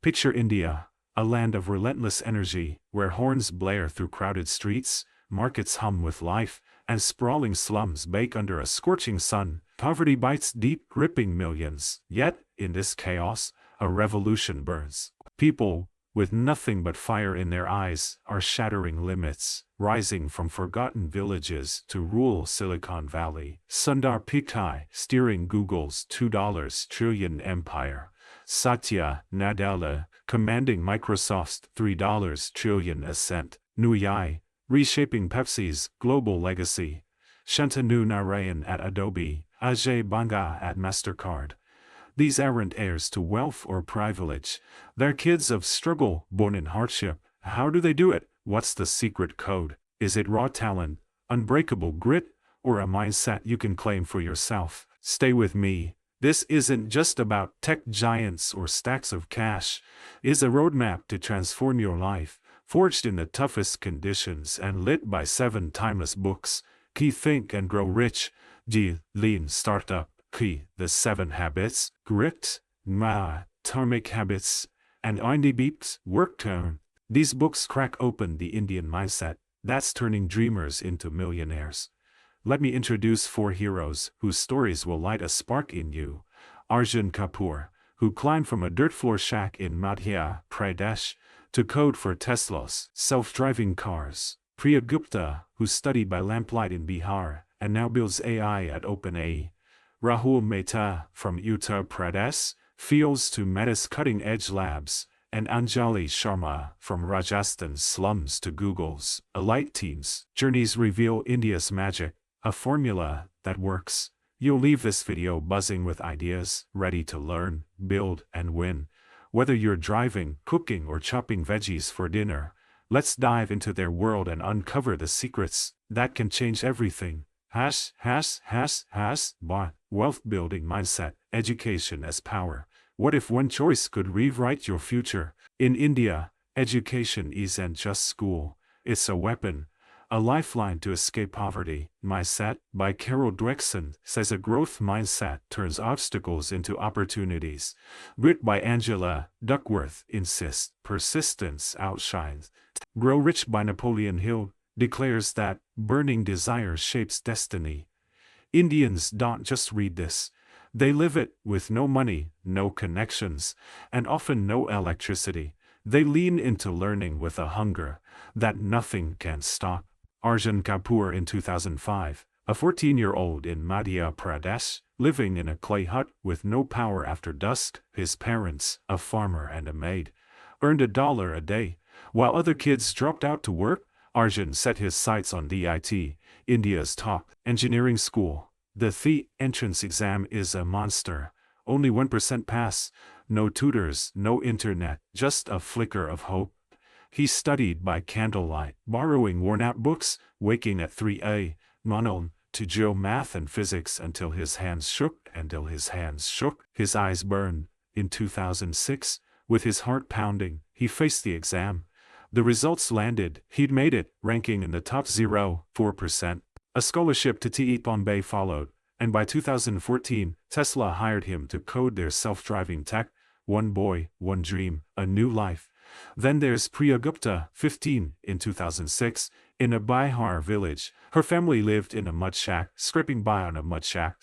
Picture India, a land of relentless energy, where horns blare through crowded streets, markets hum with life, and sprawling slums bake under a scorching sun. Poverty bites deep, gripping millions. Yet, in this chaos, a revolution burns. People, with nothing but fire in their eyes, are shattering limits, rising from forgotten villages to rural Silicon Valley. Sundar Pichai, steering Google's $2 trillion empire. Satya Nadella, commanding Microsoft's $3 trillion ascent. Nuyai, reshaping Pepsi's global legacy. Shantanu Narayan at Adobe. Ajay Banga at MasterCard. These aren't heirs to wealth or privilege. They're kids of struggle, born in hardship. How do they do it? What's the secret code? Is it raw talent, unbreakable grit, or a mindset you can claim for yourself? Stay with me. This isn't just about tech giants or stacks of cash. It's a roadmap to transform your life, forged in the toughest conditions and lit by 7 timeless books. Key Think and Grow Rich. G. Lean Startup. Key. The 7 Habits. Grit. Ma. Atomic Habits. And Indie Beeps. Work Turn. These books crack open the Indian mindset that's turning dreamers into millionaires. Let me introduce 4 heroes whose stories will light a spark in you. Arjun Kapoor, who climbed from a dirt floor shack in Madhya Pradesh to code for Tesla's self-driving cars. Priya Gupta, who studied by lamplight in Bihar and now builds AI at OpenAI. Rahul Mehta, from Uttar Pradesh, fields to Meta's cutting-edge labs. And Anjali Sharma, from Rajasthan's slums to Google's elite teams. Journeys reveal India's magic, a formula that works. You'll leave this video buzzing with ideas, ready to learn, build, and win. Whether you're driving, cooking, or chopping veggies for dinner, let's dive into their world and uncover the secrets that can change everything. Wealth building mindset, education as power. What if one choice could rewrite your future? In India, education isn't just school. It's a weapon, a lifeline to escape poverty. Mindset, by Carol Dweckson, says a growth mindset turns obstacles into opportunities. Grit, by Angela Duckworth, insists persistence outshines. Grow Rich, by Napoleon Hill, declares that burning desire shapes destiny. Indians don't just read this. They live it. With no money, no connections, and often no electricity. They lean into learning with a hunger that nothing can stop. Arjun Kapoor, in 2005, a 14-year-old in Madhya Pradesh, living in a clay hut with no power after dusk. His parents, a farmer and a maid, earned $1 a day. While other kids dropped out to work, Arjun set his sights on DIT, India's top engineering school. The THE entrance exam is a monster. Only 1% pass. No tutors, no internet, just a flicker of hope. He studied by candlelight, borrowing worn-out books, waking at 3 a.m. to drill math and physics until his hands shook. His eyes burned. In 2006, with his heart pounding, he faced the exam. The results landed. He'd made it, ranking in the top 0.4%. A scholarship to TE Bombay followed, and by 2014, Tesla hired him to code their self-driving tech. One boy, one dream, a new life. Then there's Priya Gupta, 15, in 2006, in a Bihar village. Her family lived in a mud shack, scraping by on a mud shack.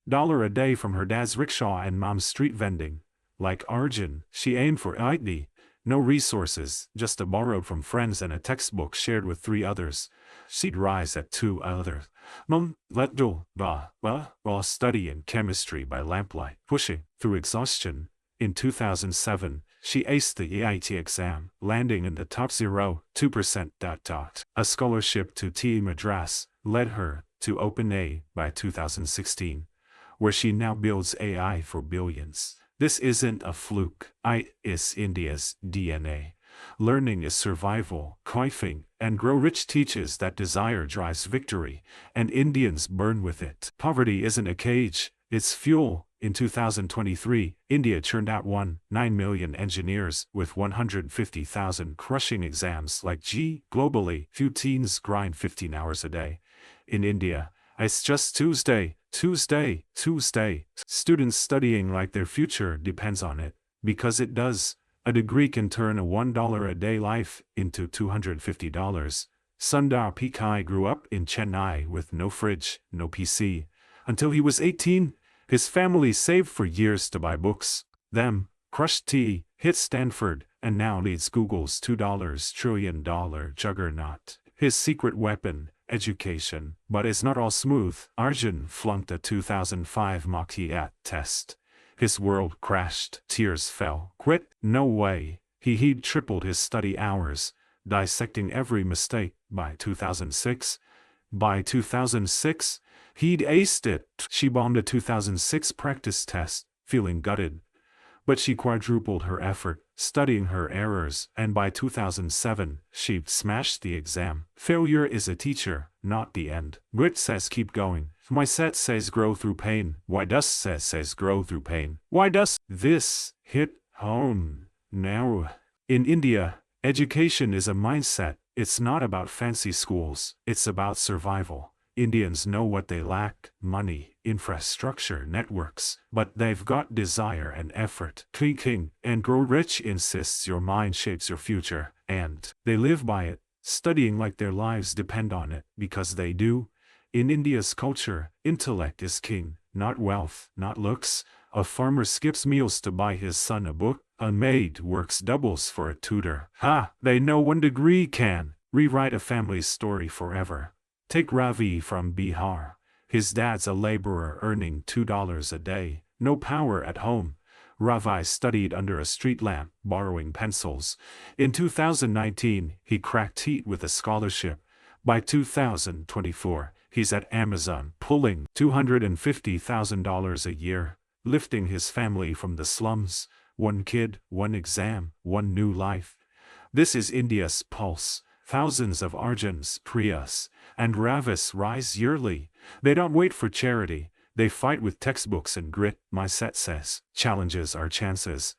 $1 a day from her dad's rickshaw and mom's street vending. Like Arjun, she aimed for IT. No resources, just a borrowed from friends and a textbook shared with 3 others. She'd rise at 2 others. While studying chemistry by lamplight, pushing through exhaustion. In 2007, she aced the EIT exam, landing in the top 0.2%. A scholarship to TE Madras led her to OpenAI by 2016, where she now builds AI for billions. This isn't a fluke. It's India's DNA. Learning is survival. Coifing and Grow Rich teaches that desire drives victory, and Indians burn with it. Poverty isn't a cage, it's fuel. In 2023, India churned out 1.9 million engineers with 150,000 crushing exams like G. Globally, few teens grind 15 hours a day. In India, it's just Tuesday. Students studying like their future depends on it. Because it does. A degree can turn a $1 a day life into $250. Sundar Pichai grew up in Chennai with no fridge, no PC. Until he was 18, his family saved for years to buy books. Them, crushed tea, hit Stanford, and now leads Google's $2 trillion juggernaut. His secret weapon, education. But it's not all smooth. Arjun flunked a 2005 mock TET test. His world crashed, tears fell. Quit? No way. He'd tripled his study hours, dissecting every mistake. By 2006, he'd aced it. She bombed a 2006 practice test, feeling gutted. But she quadrupled her effort, studying her errors, and by 2007, she'd smashed the exam. Failure is a teacher, not the end. Grit says keep going. My set says grow through pain. Why does says grow through pain? Why does this hit home now? In India, education is a mindset. It's not about fancy schools. It's about survival. Indians know what they lack: money, infrastructure, networks, but they've got desire and effort. King and grow rich insists your mind shapes your future, and they live by it, studying like their lives depend on it, because they do. In India's culture, intellect is king, not wealth, not looks. A farmer skips meals to buy his son a book. A maid works doubles for a tutor. They know one degree can rewrite a family's story forever. Take Ravi from Bihar. His dad's a laborer earning $2 a day. No power at home. Ravi studied under a street lamp, borrowing pencils. In 2019, he cracked heat with a scholarship. By 2024, he's at Amazon, pulling $250,000 a year, lifting his family from the slums. One kid, one exam, one new life. This is India's pulse. Thousands of Arjuns, Priyas, and Ravis rise yearly. They don't wait for charity. They fight with textbooks and grit. My set says, challenges are chances.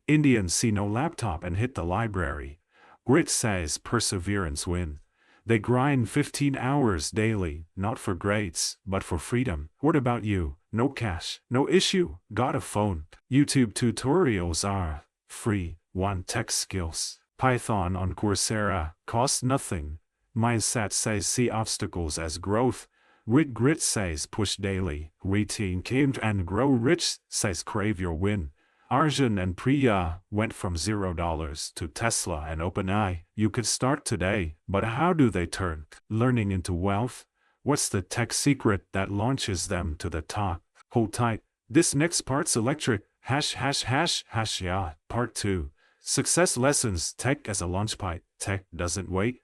Indians see no laptop and hit the library. Grit says perseverance win. They grind 15 hours daily, not for grades, but for freedom. What about you? No cash, no issue, got a phone. YouTube tutorials are free. Want tech skills? Python on Coursera costs nothing. Mindset says see obstacles as growth. Grit says push daily. Retain and grow rich says crave your win. Arjun and Priya went from $0 to Tesla and OpenAI. You could start today, but how do they turn learning into wealth? What's the tech secret that launches them to the top? Hold tight. This next part's electric. Yeah. Part 2. Success lessons. Tech as a launchpad. Tech doesn't wait.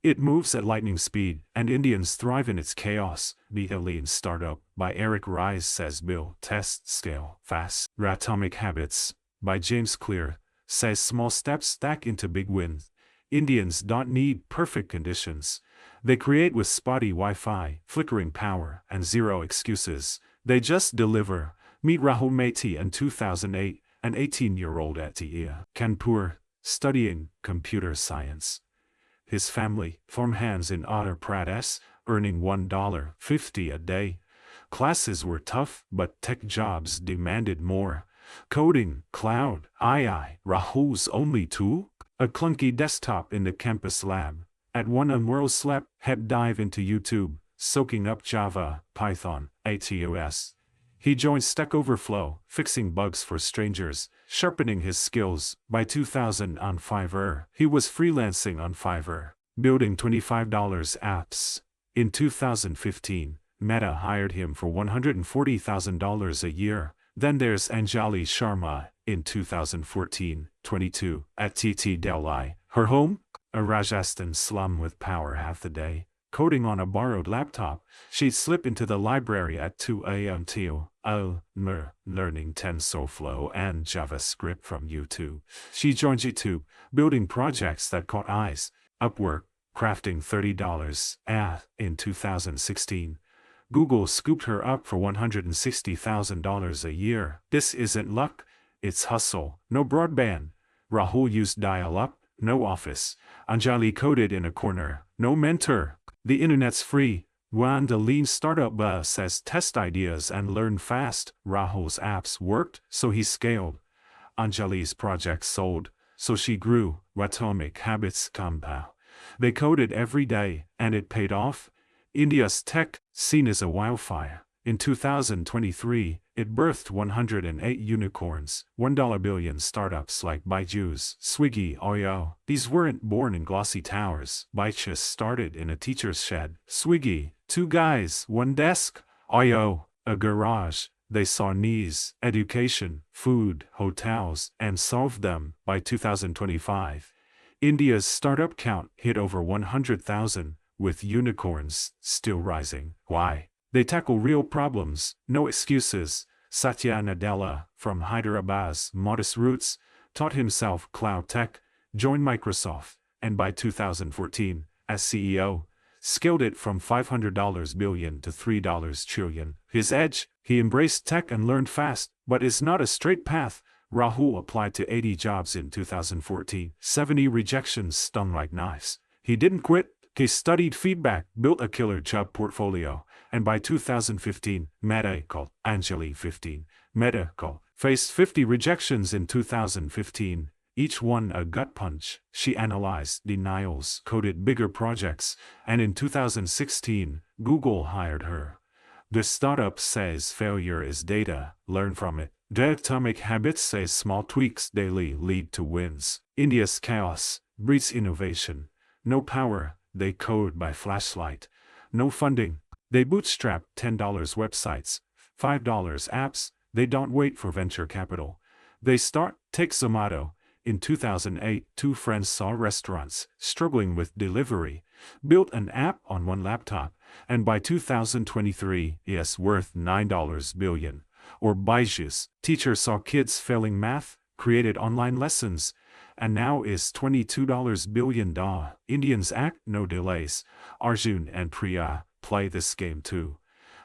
It moves at lightning speed, and Indians thrive in its chaos. Be a lean startup. By Eric Ries says build, test, scale, fast. Atomic Habits. By James Clear says small steps stack into big wins. Indians don't need perfect conditions. They create with spotty Wi-Fi, flickering power, and zero excuses. They just deliver. Meet Rahul Mehti in 2008, an 18-year-old at Kanpur, studying computer science. His family, farmhands in Uttar Pradesh, earning $1.50 a day. Classes were tough, but tech jobs demanded more. Coding, cloud, AI, Rahul's only tool? A clunky desktop in the campus lab. At one unwell slept, head dive into YouTube, soaking up Java, Python, ATOS. He joined Stack Overflow, fixing bugs for strangers, sharpening his skills. By 2000 on Fiverr, he was freelancing on Fiverr, building $25 apps. In 2015, Meta hired him for $140,000 a year. Then there's Anjali Sharma, in 2014-22, at TT Delhi. Her home? A Rajasthan slum with power half the day. Coding on a borrowed laptop, she'd slip into the library at 2 a.m. learning TensorFlow and JavaScript from YouTube. She joined YouTube, building projects that caught eyes. Upwork, crafting $30 in 2016. Google scooped her up for $160,000 a year. This isn't luck, it's hustle. No broadband. Rahul used dial-up, no office. Anjali coded in a corner, no mentor. The internet's free. When the lean startup says test ideas and learn fast. Rahul's apps worked, so he scaled. Anjali's project sold, so she grew. Atomic Habits compound. They coded every day, and it paid off. India's tech scene is a wildfire. In 2023, it birthed 108 unicorns, $1 billion startups like Byju's, Swiggy, Oyo. These weren't born in glossy towers. Byju's started in a teacher's shed. Swiggy, 2 guys, 1 desk. Oyo, a garage. They saw needs, education, food, hotels, and solved them. By 2025, India's startup count hit over 100,000, with unicorns still rising. Why? They tackle real problems, no excuses. Satya Nadella, from Hyderabad's modest roots, taught himself cloud tech, joined Microsoft, and by 2014, as CEO, scaled it from $500 billion to $3 trillion. His edge? He embraced tech and learned fast, but it's not a straight path. Rahul applied to 80 jobs in 2014. 70 rejections stung like knives. He didn't quit. He studied feedback, built a killer job portfolio, and by 2015, Meta faced 50 rejections in 2015, each one a gut punch. She analyzed denials, coded bigger projects, and in 2016, Google hired her. The startup says failure is data, learn from it. The Atomic Habits says small tweaks daily lead to wins. India's chaos breeds innovation. No power, they code by flashlight. No funding, they bootstrap $10 websites, $5 apps. They don't wait for venture capital. They start. Take Zomato. In 2008, 2 friends saw restaurants struggling with delivery, built an app on 1 laptop, and by 2023, it's worth $9 billion. Or Byju's, teacher saw kids failing math, created online lessons, and now is $22 billion. Indians act, no delays. Arjun and Priya play this game too.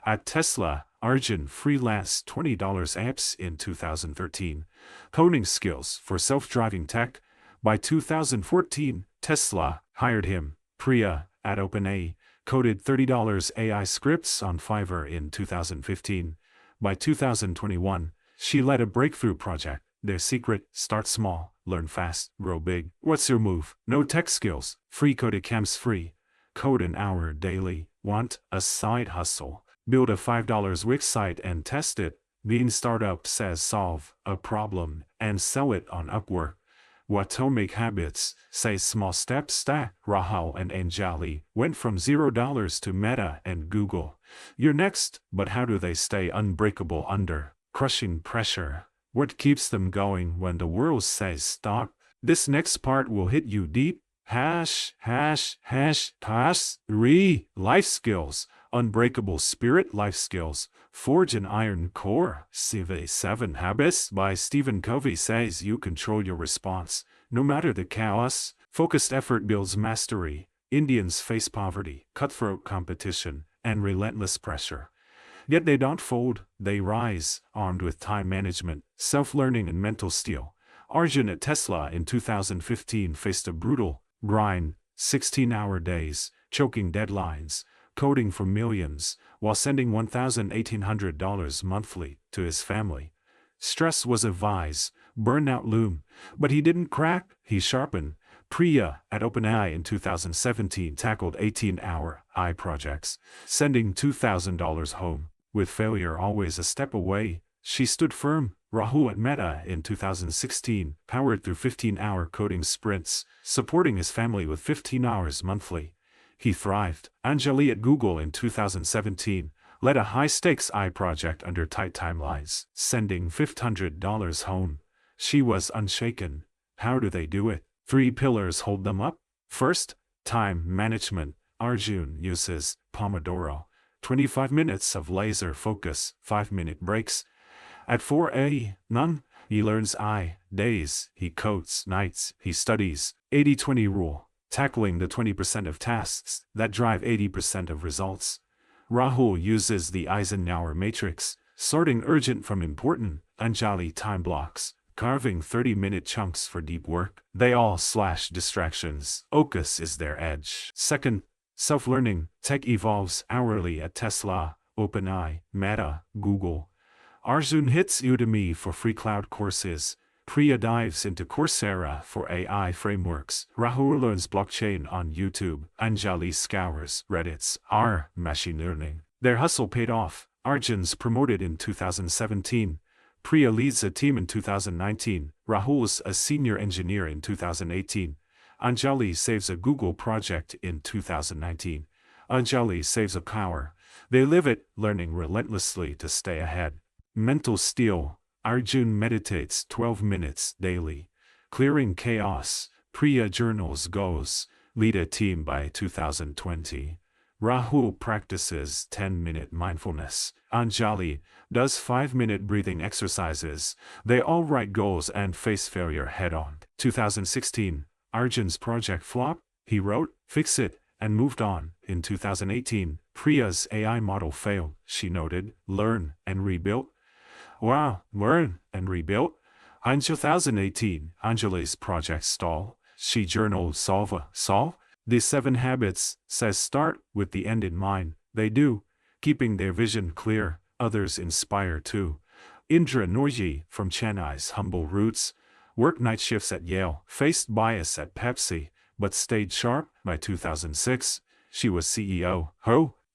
At Tesla, Arjun freelanced $20 apps in 2013, coding skills for self-driving tech. By 2014, Tesla hired him. Priya, at OpenAI, coded $30 AI scripts on Fiverr in 2015. By 2021, she led a breakthrough project. Their secret: start small, learn fast, grow big. What's your move? No tech skills. Free Codecamps free. Code an hour daily. Want a side hustle? Build a $5 Wix site and test it. Bean Startup says solve a problem and sell it on Upwork. Atomic Habits says small steps stack. Rahul and Anjali went from $0 to Meta and Google. You're next, but how do they stay unbreakable under crushing pressure? What keeps them going when the world says stop? This next part will hit you deep. Life skills. Unbreakable spirit. Life skills forge an iron core. CV 7 Habits by Stephen Covey says you control your response. No matter the chaos, focused effort builds mastery. Indians face poverty, cutthroat competition, and relentless pressure. Yet they don't fold, they rise, armed with time management, self-learning, and mental steel. Arjun at Tesla in 2015 faced a brutal grind, 16-hour days, choking deadlines, coding for millions, while sending $1,800 monthly to his family. Stress was a vice, burnout loomed, but he didn't crack, he sharpened. Priya, at OpenAI in 2017, tackled 18-hour AI projects, sending $2,000 home. With failure always a step away, she stood firm. Rahul at Meta in 2016 powered through 15-hour coding sprints, supporting his family with 15 hours monthly. He thrived. Anjali at Google in 2017 led a high-stakes AI project under tight timelines, sending $500 home. She was unshaken. How do they do it? 3 pillars hold them up. First, time management. Arjun uses Pomodoro, 25 minutes of laser focus, 5-minute breaks. At 4 a.m, he learns AI days, he codes nights, he studies. 80-20 rule, tackling the 20% of tasks that drive 80% of results. Rahul uses the Eisenhower matrix, sorting urgent from important. Anjali time blocks, carving 30-minute chunks for deep work. They all slash distractions. Focus is their edge. Second, self-learning. Tech evolves hourly at Tesla, OpenAI, Meta, Google. Arjun hits Udemy for free cloud courses. Priya dives into Coursera for AI frameworks. Rahul learns blockchain on YouTube. Anjali scours Reddit's R machine learning. Their hustle paid off. Arjun's promoted in 2017. Priya leads a team in 2019. Rahul's a senior engineer in 2018. Anjali saves a Google project in 2019. Anjali saves a car. They live it, learning relentlessly to stay ahead. Mental steel. Arjun meditates 12 minutes daily. Clearing chaos. Priya journals goals. Lead a team by 2020. Rahul practices 10-minute mindfulness. Anjali does 5-minute breathing exercises. They all write goals and face failure head-on. 2016. Arjun's project flopped. He wrote, "Fix it," and moved on. In 2018, Priya's AI model failed. She noted, "Learn and rebuilt." Wow, learn and rebuilt. In 2018, Anjali's project stalled. She journaled solve. The 7 habits says start with the end in mind. They do, keeping their vision clear. Others inspire too. Indra Noorji from Chennai's humble roots, worked night shifts at Yale, faced bias at Pepsi, but stayed sharp. By 2006, she was CEO.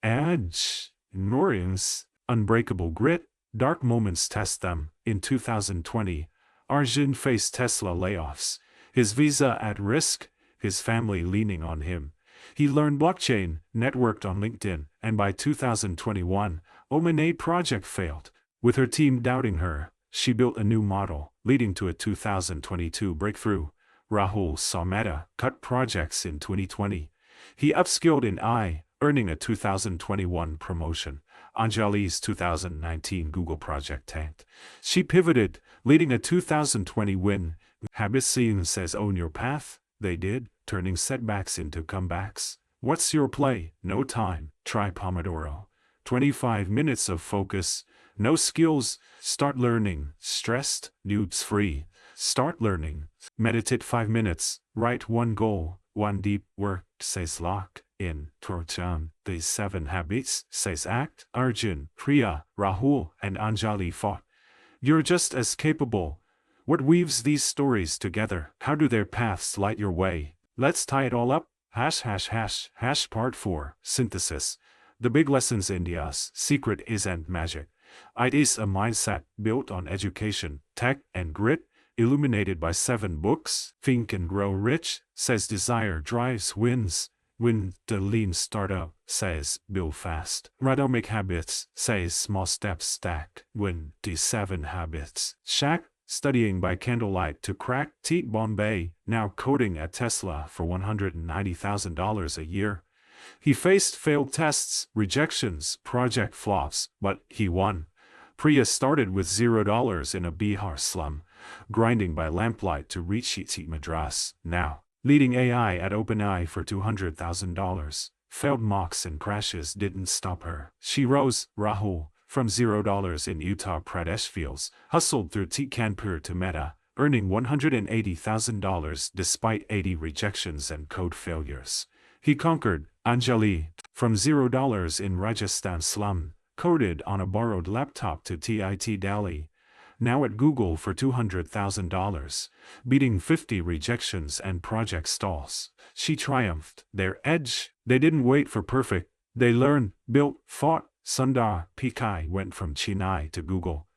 Edge. Noorian's unbreakable grit. Dark moments test them. In 2020, Arjun faced Tesla layoffs. His visa at risk, his family leaning on him. He learned blockchain, networked on LinkedIn, and by 2021, Omanay project failed. With her team doubting her, she built a new model, leading to a 2022 breakthrough. Rahul saw Meta cut projects in 2020. He upskilled in AI, earning a 2021 promotion. Anjali's 2019 Google project tanked. She pivoted, leading a 2020 win. Habisian says own your path. They did, turning setbacks into comebacks. What's your play? No time. Try Pomodoro. 25 minutes of focus. No skills. Start learning. Stressed? Nudes free. Start learning. Meditate 5 minutes. Write one goal. One deep work, says lock in. Torchan. The 7 habits, says act. Arjun, Priya, Rahul, and Anjali fought. You're just as capable. What weaves these stories together? How do their paths light your way? Let's tie it all up. #### Part 4. Synthesis. The big lessons. India's secret isn't magic. It is a mindset built on education, tech, and grit, illuminated by 7 books. Think and grow rich, says desire drives wins. Win the lean startup, says build fast. Atomic habits, says small steps stack. Win the 7 habits. Shaq, studying by candlelight to crack. Teat Bombay, now coding at Tesla for $190,000 a year. He faced failed tests, rejections, project flops, but he won. Priya started with $0 in a Bihar slum, grinding by lamplight to reach IIT Madras. Now, leading AI at OpenAI for $200,000. Failed mocks and crashes didn't stop her. She rose. Rahul, from $0 in Uttar Pradesh fields, hustled through Kanpur to Meta, earning $180,000 despite 80 rejections and code failures. He conquered. Anjali, from $0 in Rajasthan slum, coded on a borrowed laptop to TIT Delhi, now at Google for $200,000, beating 50 rejections and project stalls. She triumphed. Their edge. They didn't wait for perfect. They learned, built, fought. Sundar Pichai went from Chennai to Google.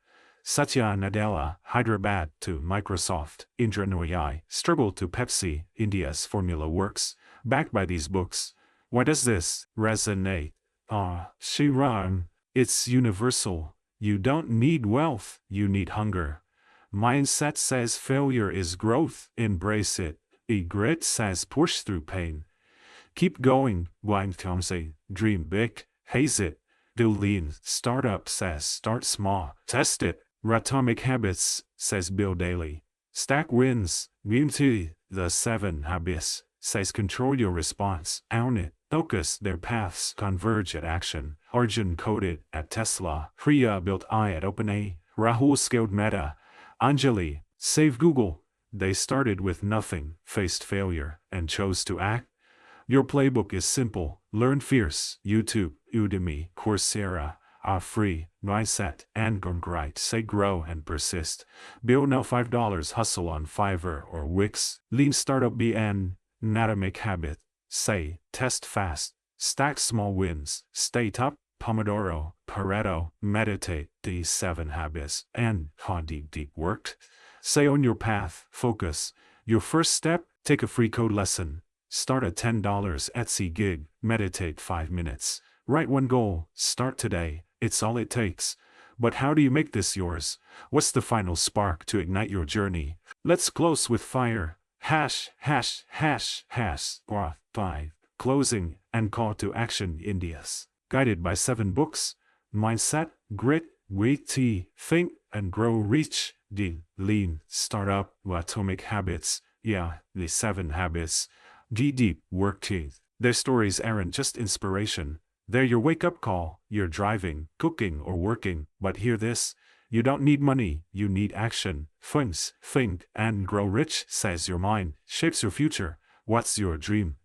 Satya Nadella, Hyderabad to Microsoft. Indra Noorji, struggled to Pepsi. India's formula works. Backed by these books. Why does this resonate? Shiran. It's universal. You don't need wealth, you need hunger. Mindset says failure is growth, embrace it. Grit says push through pain. Keep going, Blind Tomsey, dream big, haze it. Do lean, startup says start small, test it. Atomic habits, says build daily. Stack wins, Gimti, the 7 habits, says control your response, own it. Focus, their paths converge at action. Arjun coded at Tesla. Priya built AI at OpenAI. Rahul scaled Meta. Anjali saved Google. They started with nothing, faced failure, and chose to act. Your playbook is simple. Learn fierce. YouTube, Udemy, Coursera. are free, mindset, and grind. Say grow and persist. Build now $5 hustle on Fiverr or Wix. Lean startup BN, atomic habit. Say, test fast. Stack small wins. Stay top. Pomodoro, Pareto, meditate, these 7 habits, and how deep worked. Say on your path, focus. Your first step, take a free code lesson. Start a $10 Etsy gig, meditate 5 minutes. Write one goal, start today, it's all it takes. But how do you make this yours? What's the final spark to ignite your journey? Let's close with fire. ###5. Closing and call to action India's. Guided by 7 books, Mindset, Grit, Wait, Think, and Grow. Reach, Lean, Startup, Atomic Habits, the 7 habits, deep work. Their stories aren't just inspiration, they're your wake-up call. You're driving, cooking, or working, but hear this, you don't need money, you need action. Think, and grow. Rich says your mind shapes your future. What's your dream?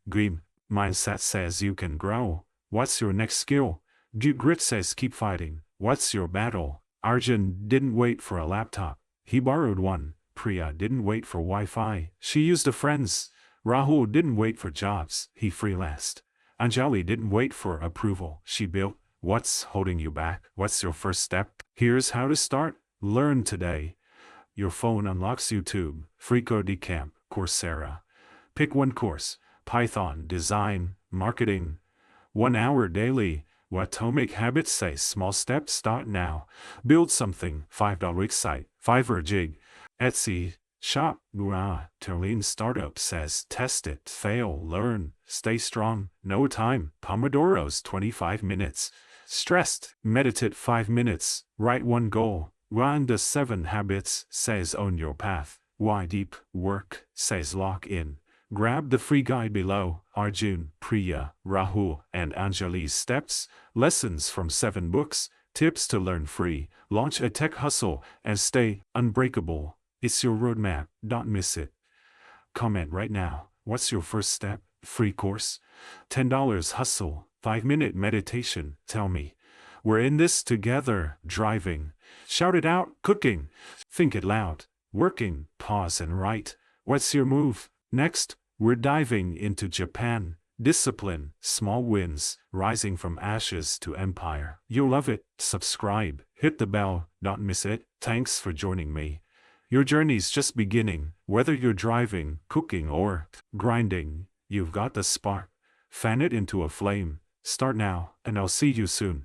Mindset says you can grow. What's your next skill? Grit says keep fighting. What's your battle? Arjun didn't wait for a laptop. He borrowed one. Priya didn't wait for Wi-Fi. She used a friend's. Rahul didn't wait for jobs. He freelanced. Anjali didn't wait for approval. She built. What's holding you back? What's your first step? Here's how to start. Learn today. Your phone unlocks YouTube, FreeCodeCamp, Coursera. Pick one course. Python, design, marketing. 1 hour daily. Atomic habits say small steps start now. Build something. $5 site. Fiverr gig. Etsy shop. Lean startup says test it, fail, learn, stay strong. No time. Pomodoro's 25 minutes. Stressed. Meditate 5 minutes. Write one goal. The 7 habits says own your path. Why deep work says lock in. Grab the free guide below. Arjun, Priya, Rahul, and Anjali's steps, lessons from 7 books, tips to learn free, launch a tech hustle, and stay unbreakable. It's your roadmap, don't miss it. Comment right now. What's your first step? Free course? $10 hustle, 5-minute meditation. Tell me. We're in this together. Driving. Shout it out. Cooking. Think it loud. Working. Pause and write. What's your move? Next, we're diving into Japan. Discipline, small wins, rising from ashes to empire. You'll love it. Subscribe, hit the bell, don't miss it. Thanks for joining me. Your journey's just beginning. Whether you're driving, cooking, or grinding, you've got the spark. Fan it into a flame. Start now, and I'll see you soon.